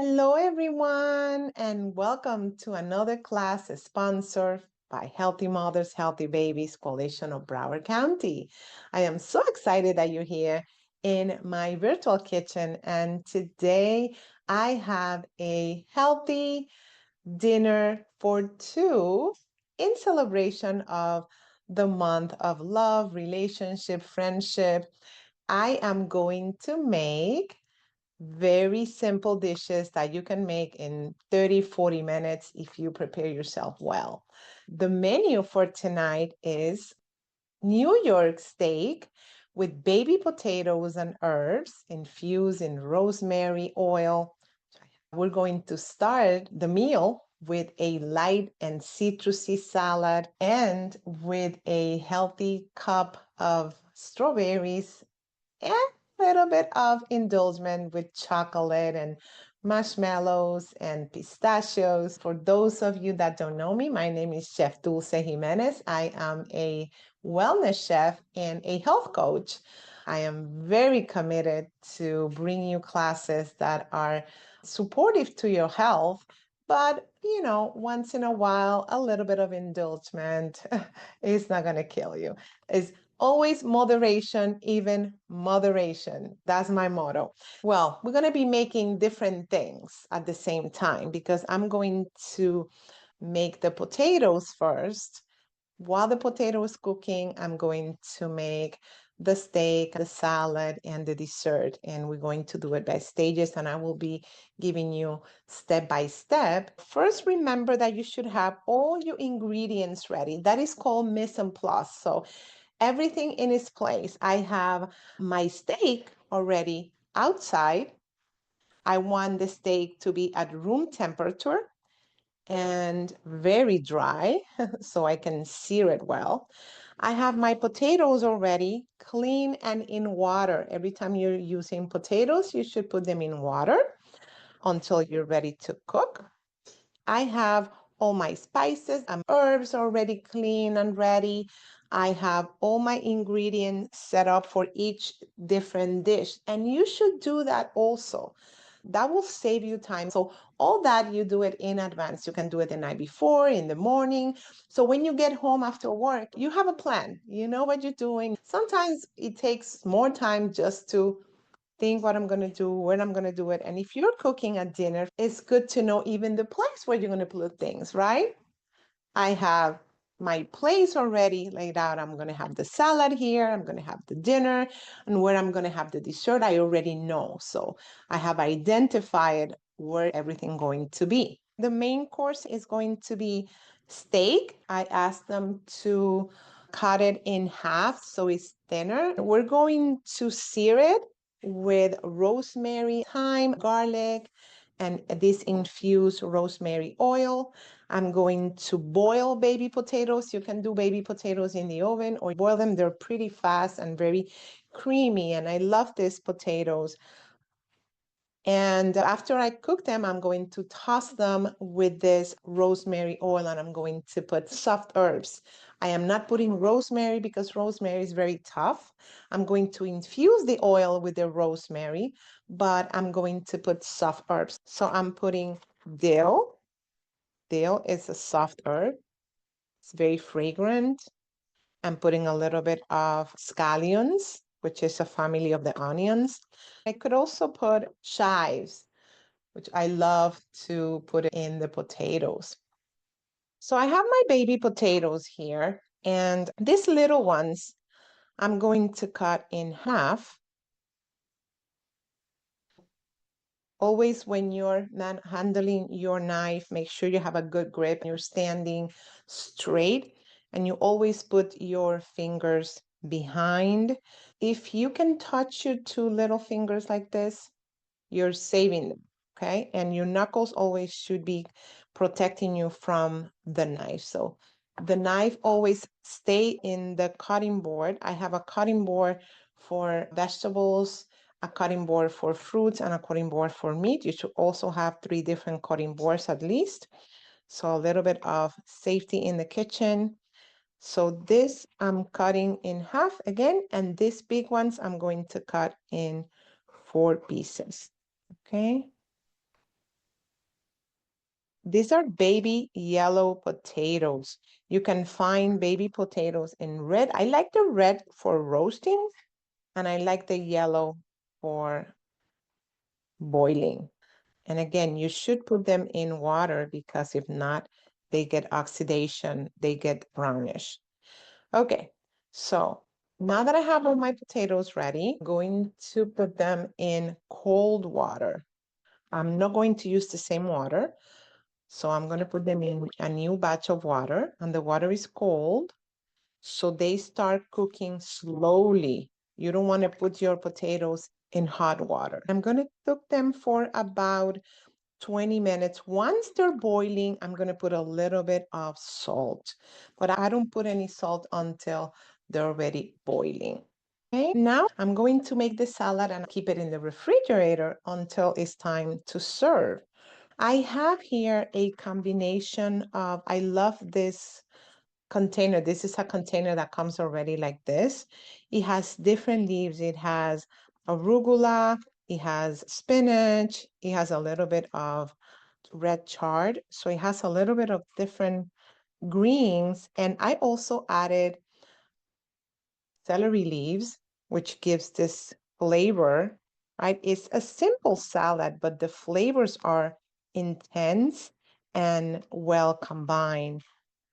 Hello, everyone, and welcome to another class sponsored by Healthy Mothers, Healthy Babies Coalition of Broward County. I am so excited that you're here in my virtual kitchen, and today I have a healthy dinner for two in celebration of the month of love, relationship, friendship. I am going to make very simple dishes that you can make in 30, 40 minutes if you prepare yourself well. The menu for tonight is New York steak with baby potatoes and herbs infused in rosemary oil. We're going to start the meal with a light and citrusy salad and with a healthy cup of strawberries and a little bit of indulgence with chocolate and marshmallows and pistachios. For those of you that don't know me, my name is Chef Dulce Jimenez. I am a wellness chef and a health coach. I am very committed to bringing you classes that are supportive to your health, but once in a while, a little bit of indulgence is not going to kill you. It's always moderation, even moderation. That's my motto. Well, we're going to be making different things at the same time because I'm going to make the potatoes first. While the potato is cooking, I'm going to make the steak, the salad, and the dessert. And we're going to do it by stages, and I will be giving you step by step. First, remember that you should have all your ingredients ready. That is called mise en place. So everything in its place. I have my steak already outside. I want the steak to be at room temperature and very dry so I can sear it well. I have my potatoes already clean and in water. Every time you're using potatoes, you should put them in water until you're ready to cook. I have all my spices and herbs already clean and ready. I have all my ingredients set up for each different dish. And you should do that also. That will save you time. So all that you do it in advance. You can do it the night before, in the morning. So when you get home after work, you have a plan. You know what you're doing. Sometimes it takes more time just to think what I'm going to do, when I'm going to do it. And if you're cooking a dinner, it's good to know even the place where you're going to put things, right? I have my place already laid out. I'm going to have the salad here. I'm going to have the dinner. And where I'm going to have the dessert, I already know. So I have identified where everything going to be. The main course is going to be steak. I asked them to cut it in half so it's thinner. We're going to sear it with rosemary, thyme, garlic, and this infused rosemary oil. I'm going to boil baby potatoes. You can do baby potatoes in the oven or boil them. They're pretty fast and very creamy. And I love these potatoes. And after I cook them, I'm going to toss them with this rosemary oil and I'm going to put soft herbs. I am not putting rosemary because rosemary is very tough. I'm going to infuse the oil with the rosemary, but I'm going to put soft herbs. So I'm putting dill. Dill is a soft herb. It's very fragrant. I'm putting a little bit of scallions, which is a family of the onions. I could also put chives, which I love to put in the potatoes. So I have my baby potatoes here, and these little ones I'm going to cut in half. Always when you're handling your knife, make sure you have a good grip. You're standing straight, and you always put your fingers behind. If you can touch your two little fingers like this, you're saving them, okay? And your knuckles always should be protecting you from the knife. So the knife always stay in the cutting board. I have a cutting board for vegetables, a cutting board for fruits, and a cutting board for meat. You should also have 3 different cutting boards at least. So a little bit of safety in the kitchen. So this I'm cutting in half again, and these big ones I'm going to cut in 4 pieces. Okay. These are baby yellow potatoes. You can find baby potatoes in red. I like the red for roasting, and I like the yellow for boiling. And again, you should put them in water because if not, they get oxidation, they get brownish. Okay, so now that I have all my potatoes ready, I'm going to put them in cold water. I'm not going to use the same water. So I'm going to put them in a new batch of water, and the water is cold. So they start cooking slowly. You don't want to put your potatoes in hot water. I'm going to cook them for about 20 minutes. Once they're boiling, I'm going to put a little bit of salt, but I don't put any salt until they're already boiling. Okay, now I'm going to make the salad and keep it in the refrigerator until it's time to serve. I have here a combination of, I love this container. This is a container that comes already like this. It has different leaves. It has arugula, it has spinach, it has a little bit of red chard. So it has a little bit of different greens. And I also added celery leaves, which gives this flavor, right? It's a simple salad, but the flavors are intense and well combined.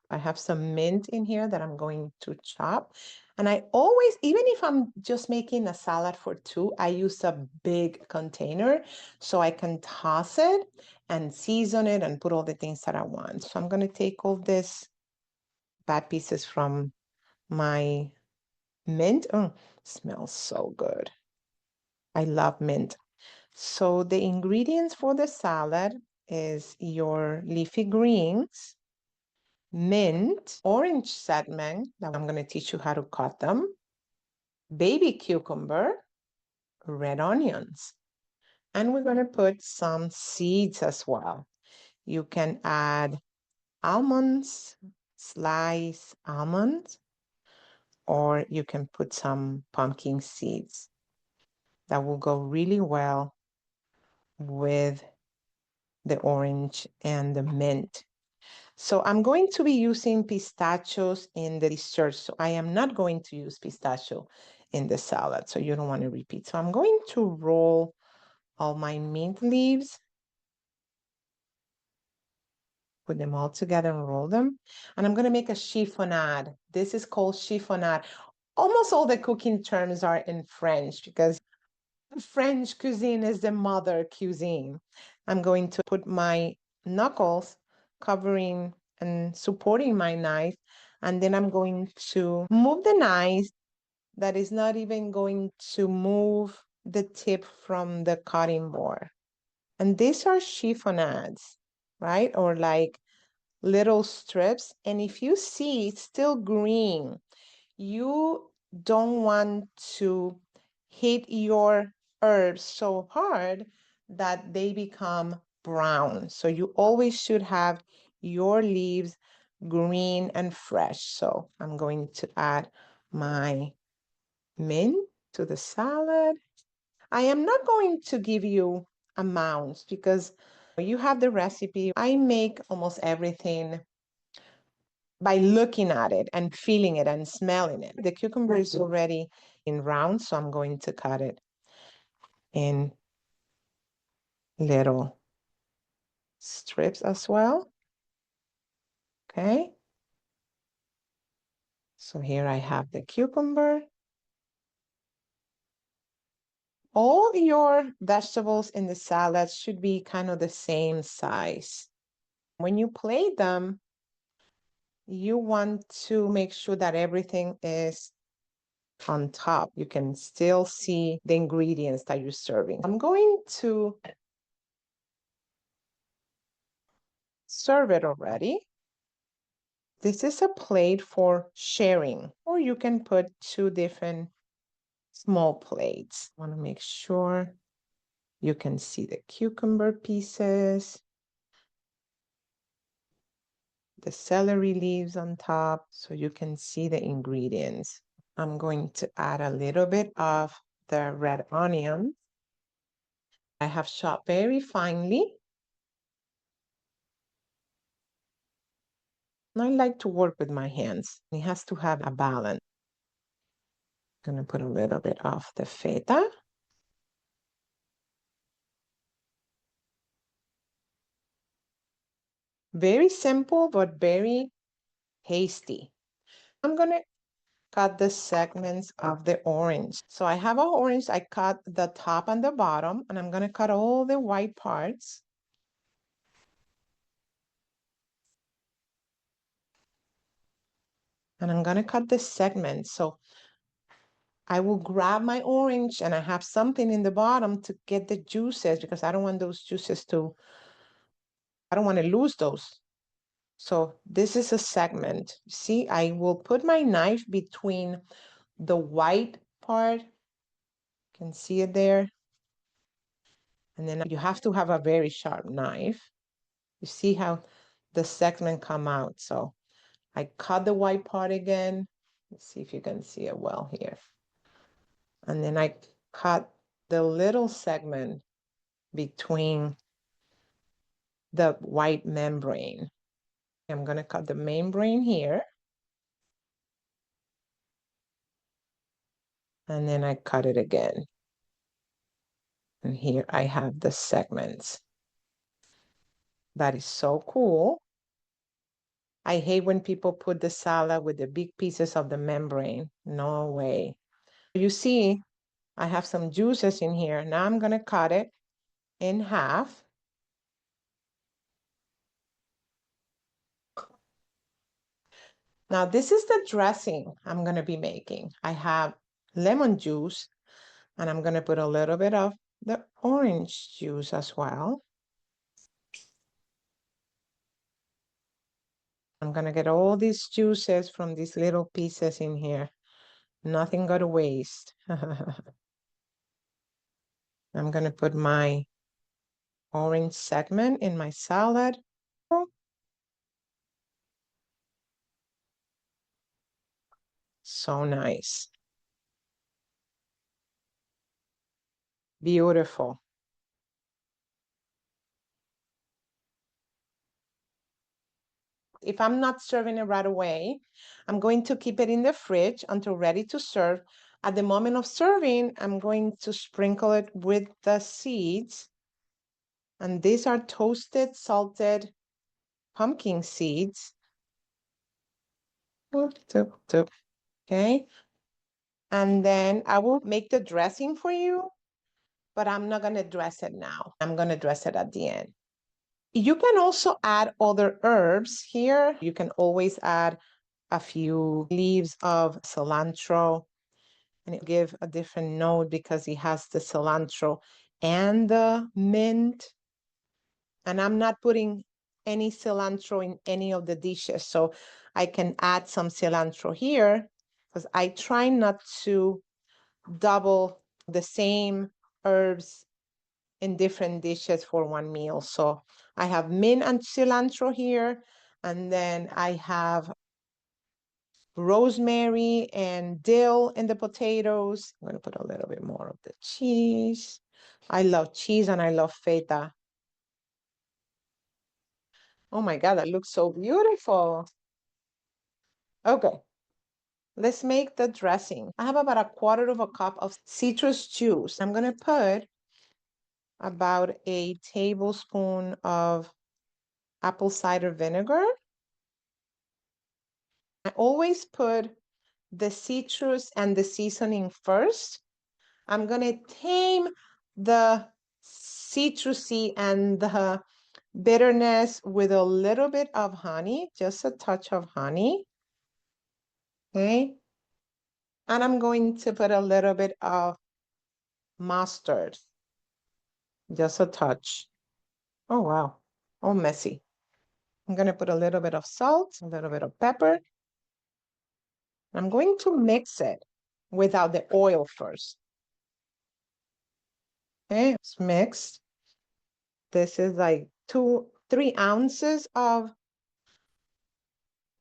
I have some mint in here that I'm going to chop. And I always, even if I'm just making a salad for two, I use a big container so I can toss it and season it and put all the things that I want. So I'm going to take all this bad pieces from my mint. Oh, smells so good. I love mint. So the ingredients for the salad is your leafy greens, mint, orange sediment, that I'm going to teach you how to cut them, baby cucumber, red onions, and we're going to put some seeds as well. You can add almonds, sliced almonds, or you can put some pumpkin seeds. That will go really well with the orange and the mint. So I'm going to be using pistachios in the dessert. So I am not going to use pistachio in the salad. So you don't want to repeat. So I'm going to roll all my mint leaves, put them all together and roll them. And I'm going to make a chiffonade. This is called chiffonade. Almost all the cooking terms are in French because French cuisine is the mother cuisine. I'm going to put my knuckles covering and supporting my knife, and then I'm going to move the knife that is not even going to move the tip from the cutting board. And these are chiffonnades, right? Or like little strips. And if you see, it's still green. You don't want to hit your herbs so hard that they become brown. So you always should have your leaves green and fresh. So I'm going to add my mint to the salad. I am not going to give you amounts because you have the recipe. I make almost everything by looking at it and feeling it and smelling it. The cucumber is already in rounds, so I'm going to cut it in little strips as well. Okay. So here I have the cucumber. All your vegetables in the salad should be kind of the same size. When you plate them, you want to make sure that everything is on top. You can still see the ingredients that you're serving. I'm going to serve it already. This is a plate for sharing, or you can put two different small plates. I want to make sure you can see the cucumber pieces, the celery leaves on top, so you can see the ingredients. I'm going to add a little bit of the red onion. I have chopped very finely. I like to work with my hands. It has to have a balance. I'm gonna put a little bit of the feta. Very simple, but very tasty. I'm gonna cut the segments of the orange. So I have an orange, I cut the top and the bottom, and I'm gonna cut all the white parts. And I'm gonna cut the segments. So I will grab my orange and I have something in the bottom to get the juices because I don't want those juices I don't want to lose those. So this is a segment. See, I will put my knife between the white part. You can see it there. And then you have to have a very sharp knife. You see how the segment come out. So I cut the white part again. Let's see if you can see it well here. And then I cut the little segment between the white membrane. I'm going to cut the membrane here. And then I cut it again. And here I have the segments. That is so cool. I hate when people put the salad with the big pieces of the membrane. No way. You see, I have some juices in here. Now I'm going to cut it in half. Now this is the dressing I'm going to be making. I have lemon juice, and I'm going to put a little bit of the orange juice as well. I'm going to get all these juices from these little pieces in here. Nothing go to waste. I'm going to put my orange segment in my salad. So nice. Beautiful. If I'm not serving it right away, I'm going to keep it in the fridge until ready to serve. At the moment of serving, I'm going to sprinkle it with the seeds. And these are toasted, salted pumpkin seeds. Okay. And then I will make the dressing for you, but I'm not going to dress it now. I'm going to dress it at the end. You can also add other herbs here. You can always add a few leaves of cilantro, and it give a different note because it has the cilantro and the mint. And I'm not putting any cilantro in any of the dishes, so I can add some cilantro here because I try not to double the same herbs in different dishes for one meal. So I have mint and cilantro here, and then I have rosemary and dill in the potatoes. I'm going to put a little bit more of the cheese. I love cheese and I love feta. Oh my God, that looks so beautiful. Okay, let's make the dressing. I have about 1/4 of a cup of citrus juice. I'm going to put about a tablespoon of apple cider vinegar. I always put the citrus and the seasoning first. I'm going to tame the citrusy and the bitterness with a little bit of honey, just a touch of honey. Okay. And I'm going to put a little bit of mustard, just a touch. Oh, wow. Oh, messy. I'm going to put a little bit of salt, a little bit of pepper. I'm going to mix it without the oil first. Okay, it's mixed. This is like 3 ounces of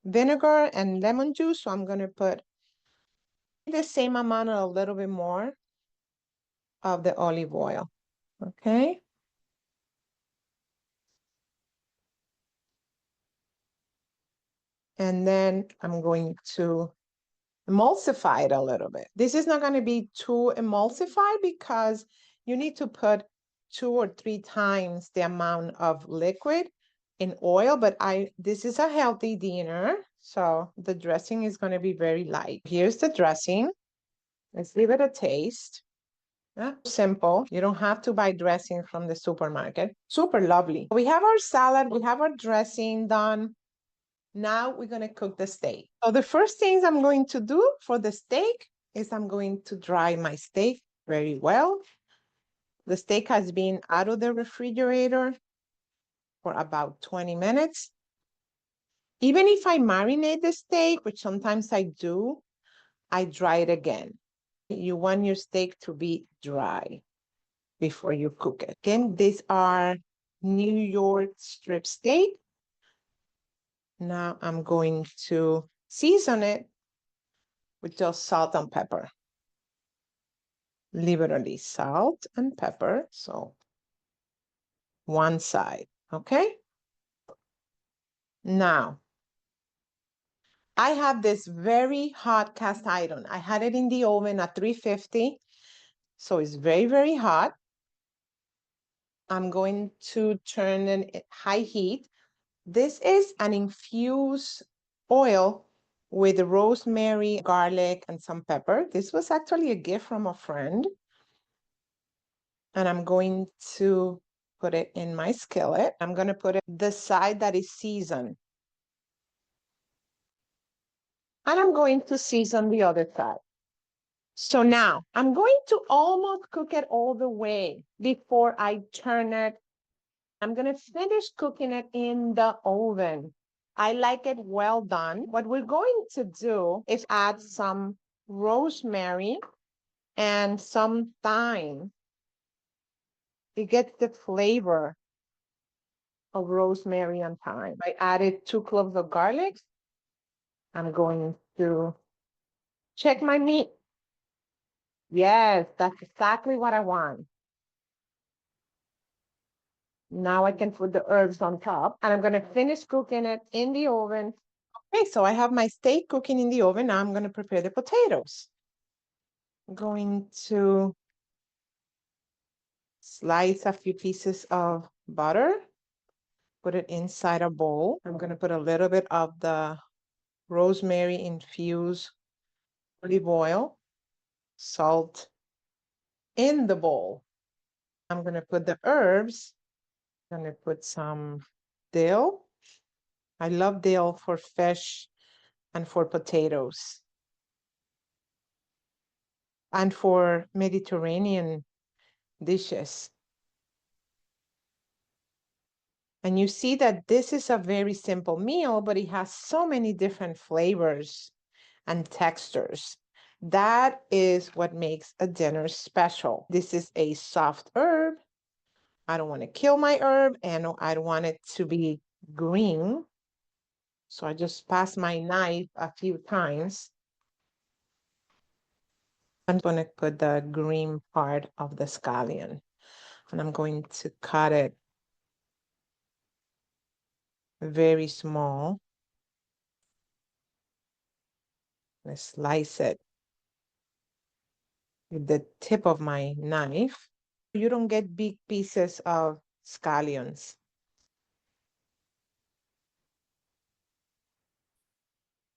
vinegar and lemon juice. So I'm going to put the same amount or a little bit more of the olive oil. Okay. And then I'm going to emulsify it a little bit. This is not going to be too emulsified because you need to put 2 or 3 times the amount of liquid in oil, but this is a healthy dinner, so the dressing is going to be very light. Here's the dressing. Let's give it a taste. Yeah, simple. You don't have to buy dressing from the supermarket. Super lovely. We have our salad, we have our dressing done. Now we're going to cook the steak. So the first things I'm going to do for the steak is I'm going to dry my steak very well. The steak has been out of the refrigerator for about 20 minutes. Even if I marinate the steak, which sometimes I do, I dry it again. You want your steak to be dry before you cook it. Again, these are New York strip steak. Now I'm going to season it with just salt and pepper. Liberally salt and pepper. So one side, okay? Now, I have this very hot cast iron. I had it in the oven at 350. So it's very, very hot. I'm going to turn it at high heat. This is an infused oil with rosemary, garlic, and some pepper. This was actually a gift from a friend. And I'm going to put it in my skillet. I'm going to put it the side that is seasoned. And I'm going to season the other side. So now I'm going to almost cook it all the way before I turn it. I'm going to finish cooking it in the oven. I like it well done. What we're going to do is add some rosemary and some thyme. It gets the flavor of rosemary and thyme. I added 2 cloves of garlic. I'm going to check my meat. Yes, that's exactly what I want. Now I can put the herbs on top, and I'm going to finish cooking it in the oven. Okay, so I have my steak cooking in the oven. Now I'm going to prepare the potatoes. I'm going to slice a few pieces of butter, put it inside a bowl. I'm going to put a little bit of the rosemary infused olive oil, salt in the bowl. I'm going to put the herbs. I'm going to put some dill. I love dill for fish and for potatoes and for Mediterranean dishes. And you see that this is a very simple meal, but it has so many different flavors and textures. That is what makes a dinner special. This is a soft herb. I don't want to kill my herb, and I don't want it to be green. So I just pass my knife a few times. I'm going to put the green part of the scallion, and I'm going to cut it very small. I slice it with the tip of my knife. You don't get big pieces of scallions.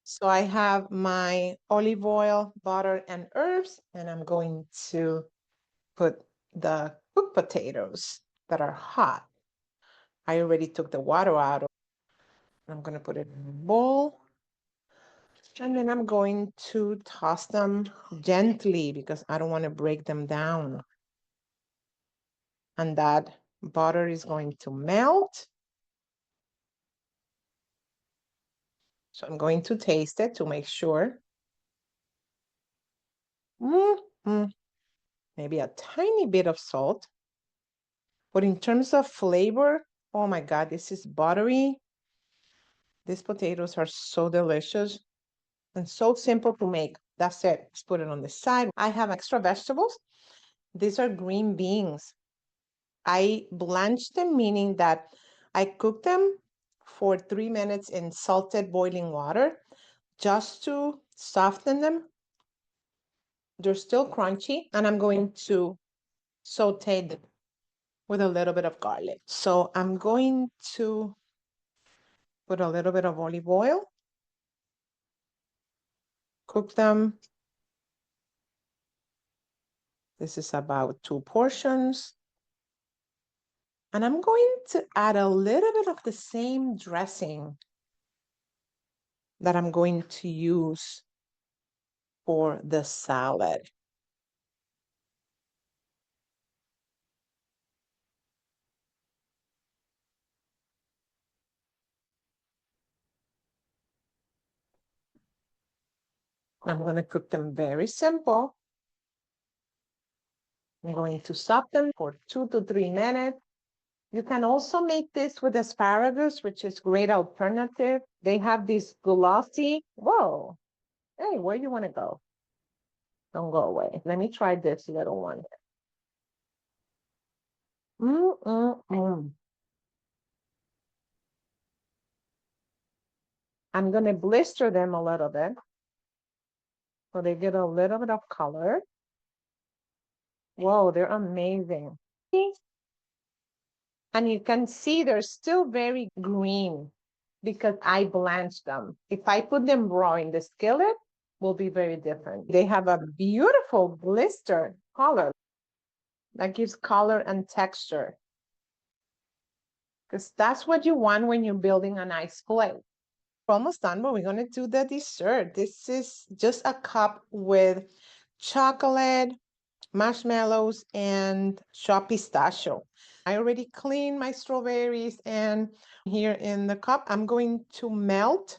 So I have my olive oil, butter, and herbs, and I'm going to put the cooked potatoes that are hot. I already took the water out. I'm going to put it in a bowl. And then I'm going to toss them gently because I don't want to break them down. And that butter is going to melt. So I'm going to taste it to make sure. Maybe a tiny bit of salt. But in terms of flavor, oh my God, this is buttery. These potatoes are so delicious and so simple to make. That's it. Let's put it on the side. I have extra vegetables. These are green beans. I blanched them, meaning that I cooked them for 3 minutes in salted boiling water just to soften them. They're still crunchy, and I'm going to saute them with a little bit of garlic. So I'm going to put a little bit of olive oil, cook them. This is about 2 portions. And I'm going to add a little bit of the same dressing that I'm going to use for the salad. I'm going to cook them very simple. I'm going to stop them for 2 to 3 minutes. You can also make this with asparagus, which is a great alternative. They have this glossy, whoa, hey, where do you want to go? Don't go away. Let me try this little one. Mm-mm-mm. I'm going to blister them a little bit so they get a little bit of color. Whoa, they're amazing. And you can see they're still very green because I blanched them. If I put them raw in the skillet, will be very different. They have a beautiful blister color that gives color and texture, because that's what you want when you're building a nice plate. We're almost done, but we're going to do the dessert. This is just a cup with chocolate, marshmallows, and chopped pistachio. I already cleaned my strawberries, and here in the cup, I'm going to melt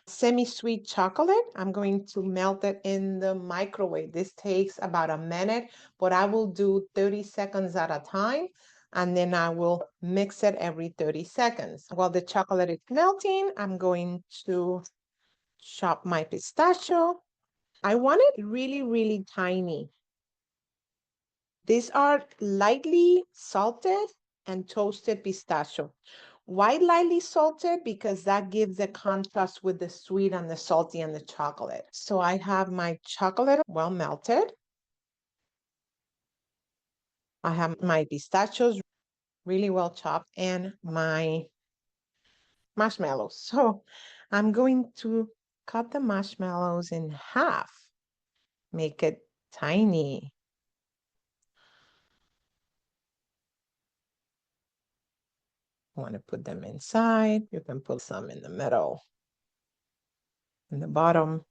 semi-sweet chocolate. I'm going to melt it in the microwave. This takes about a minute, but I will do 30 seconds at a time, and then I will mix it every 30 seconds. While the chocolate is melting, I'm going to chop my pistachio. I want it really, really tiny. These are lightly salted and toasted pistachio. Why lightly salted? Because that gives a contrast with the sweet and the salty and the chocolate. So I have my chocolate well melted. I have my pistachios really well chopped and my marshmallows. So I'm going to cut the marshmallows in half, make it tiny. Want to put them inside. You can put some in the middle, in the bottom,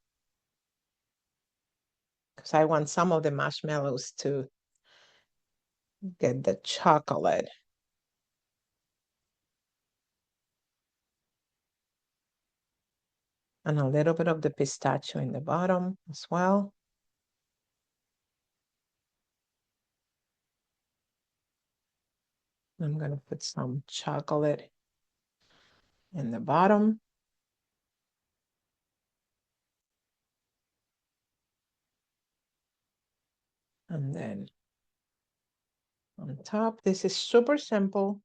because I want some of the marshmallows to get the chocolate. And a little bit of the pistachio in the bottom as well. I'm going to put some chocolate in the bottom. And then on top, this is super simple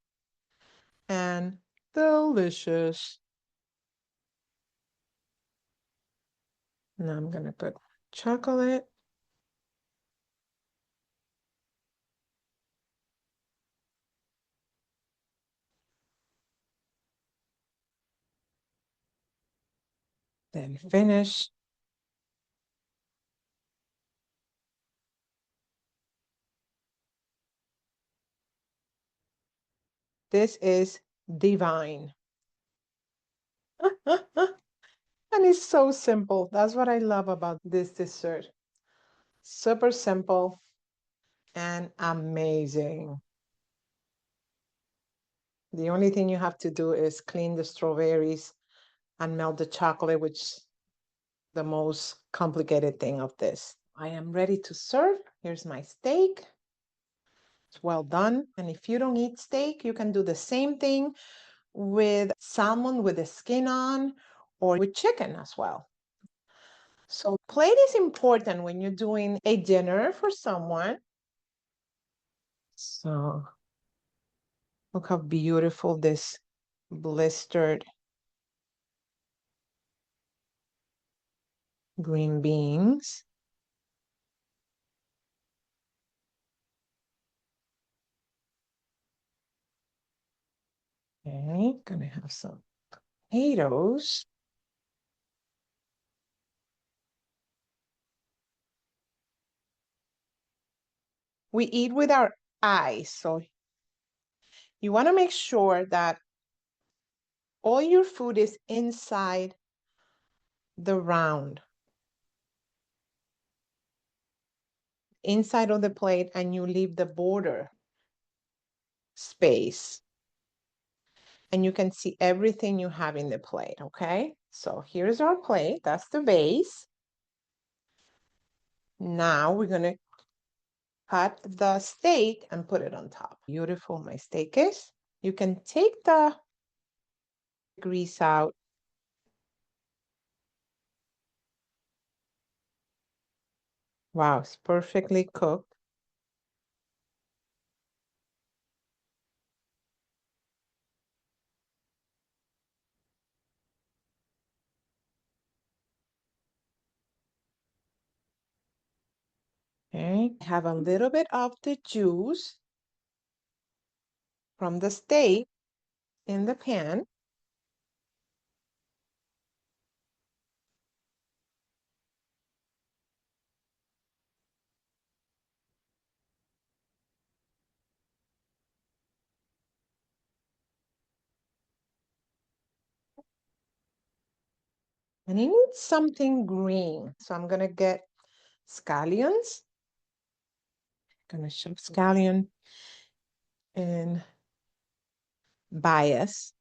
and delicious. Now I'm going to put chocolate. Then finish. This is divine. And it's so simple. That's what I love about this dessert. Super simple and amazing. The only thing you have to do is clean the strawberries and melt the chocolate, which is the most complicated thing of this. I am ready to serve. Here's my steak. It's well done. And if you don't eat steak, you can do the same thing with salmon with the skin on or with chicken as well. So plate is important when you're doing a dinner for someone. So look how beautiful this blistered green beans. Okay, gonna have some potatoes. We eat with our eyes, so you want to make sure that all your food is inside the round, inside of the plate, and you leave the border space. And you can see everything you have in the plate, okay? So here's our plate, that's the base. Now we're gonna cut the steak and put it on top. Beautiful my steak is. You can take the grease out. Wow, it's perfectly cooked. Okay, have a little bit of the juice from the steak in the pan. And it needs something green. So I'm gonna get scallions. Gonna shove scallion in bias.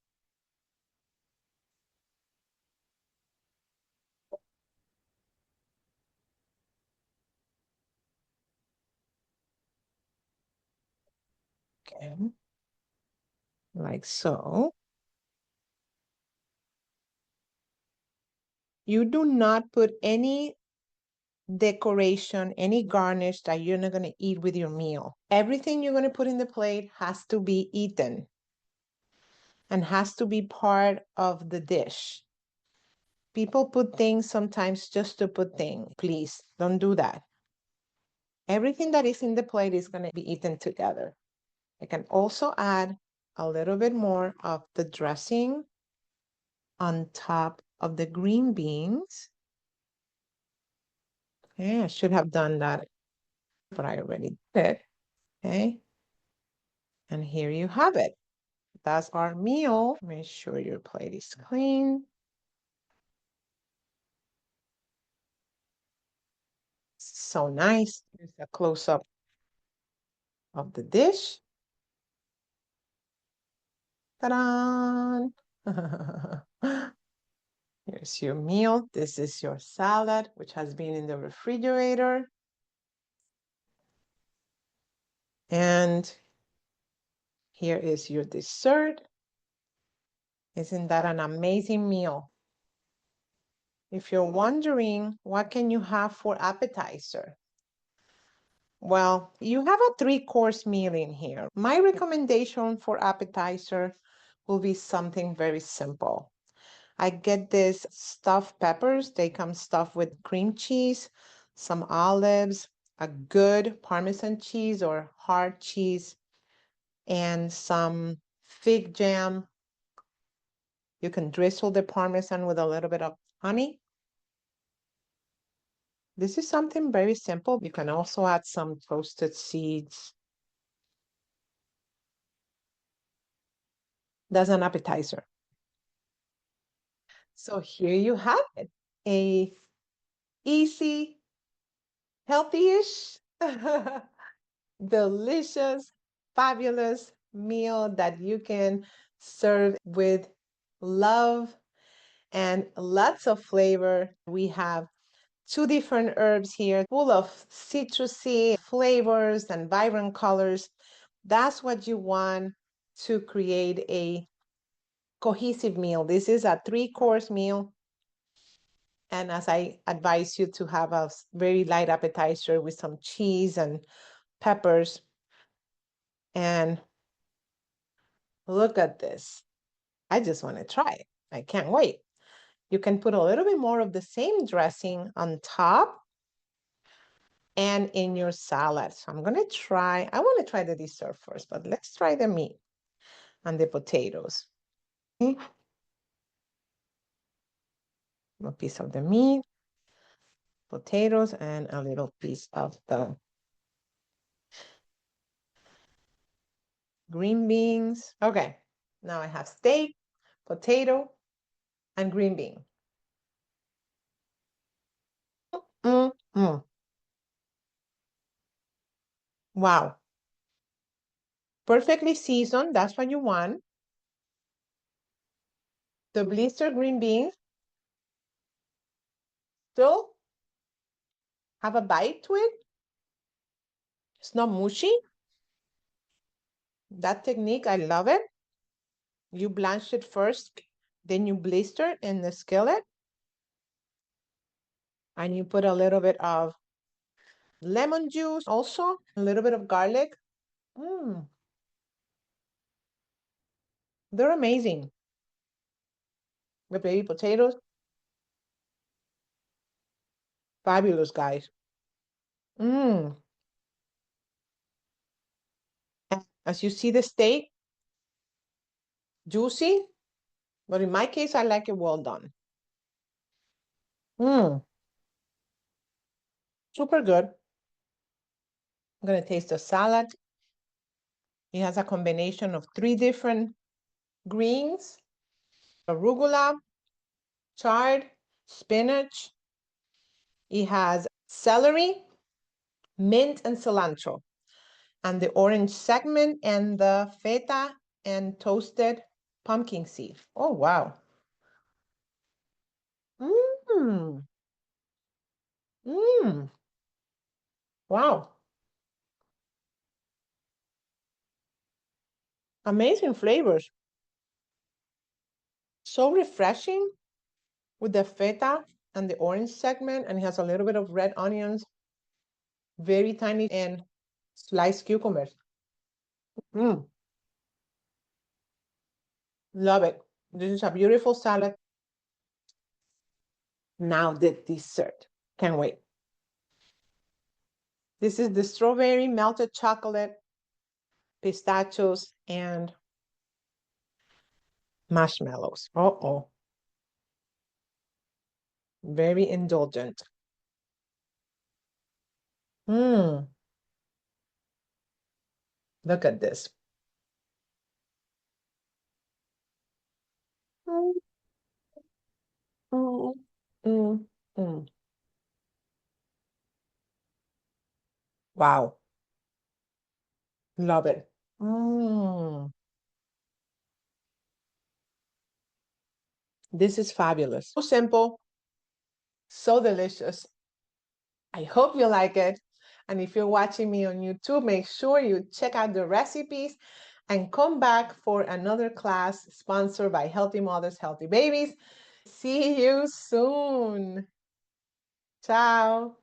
Okay, like so. You do not put any decoration, any garnish that you're not going to eat with your meal. Everything you're going to put in the plate has to be eaten and has to be part of the dish. People put things sometimes just to put things. Please don't do that. Everything that is in the plate is going to be eaten together. I can also add a little bit more of the dressing on top of the green beans. Okay, I should have done that, but I already did. Okay, and here you have it. That's our meal. Make sure your plate is clean. So nice. Here's a close-up of the dish. Ta-da! Here's your meal. This is your salad, which has been in the refrigerator. And here is your dessert. Isn't that an amazing meal? If you're wondering, what can you have for appetizer? Well, you have a 3-course meal in here. My recommendation for appetizer will be something very simple. I get this stuffed peppers. They come stuffed with cream cheese, some olives, a good Parmesan cheese or hard cheese, and some fig jam. You can drizzle the Parmesan with a little bit of honey. This is something very simple. You can also add some toasted seeds. That's an appetizer. So here you have it, a easy, healthy-ish, delicious, fabulous meal that you can serve with love and lots of flavor. We have 2 different herbs here, full of citrusy flavors and vibrant colors. That's what you want to create a cohesive meal. This is a 3-course meal. And as I advise you to have a very light appetizer with some cheese and peppers. And look at this. I just want to try it. I can't wait. You can put a little bit more of the same dressing on top and in your salad. So I'm gonna try, I wanna try the dessert first, but let's try the meat and the potatoes. A piece of the meat, potatoes, and a little piece of the green beans. Okay, now I have steak, potato, and green bean. Mm, mm. Wow. Perfectly seasoned, that's what you want. The blistered green beans still have a bite to it. It's not mushy. That technique, I love it. You blanch it first, then you blister in the skillet, and you put a little bit of lemon juice, also a little bit of garlic. Mm, they're amazing. The baby potatoes, fabulous, guys. Mm. And as you see the steak, juicy, but in my case, I like it well done. Mm, super good. I'm gonna taste the salad. It has a combination of 3 different greens, arugula, chard, spinach. It has celery, mint, and cilantro, and the orange segment and the feta and toasted pumpkin seed. Oh, wow. Mmm. Mmm. Wow. Amazing flavors. So refreshing with the feta and the orange segment, and it has a little bit of red onions, very tiny, and sliced cucumbers. Mm, love it. This is a beautiful salad. Now the dessert. Can't wait. This is the strawberry melted chocolate, pistachios, and marshmallows. Uh-oh. Very indulgent. Mm, look at this. Mm, mm, mm, mm. Wow. Love it. Mm, this is fabulous. So simple, so delicious. I hope you like it. And if you're watching me on YouTube, make sure you check out the recipes and come back for another class sponsored by Healthy Mothers, Healthy Babies. See you soon. Ciao.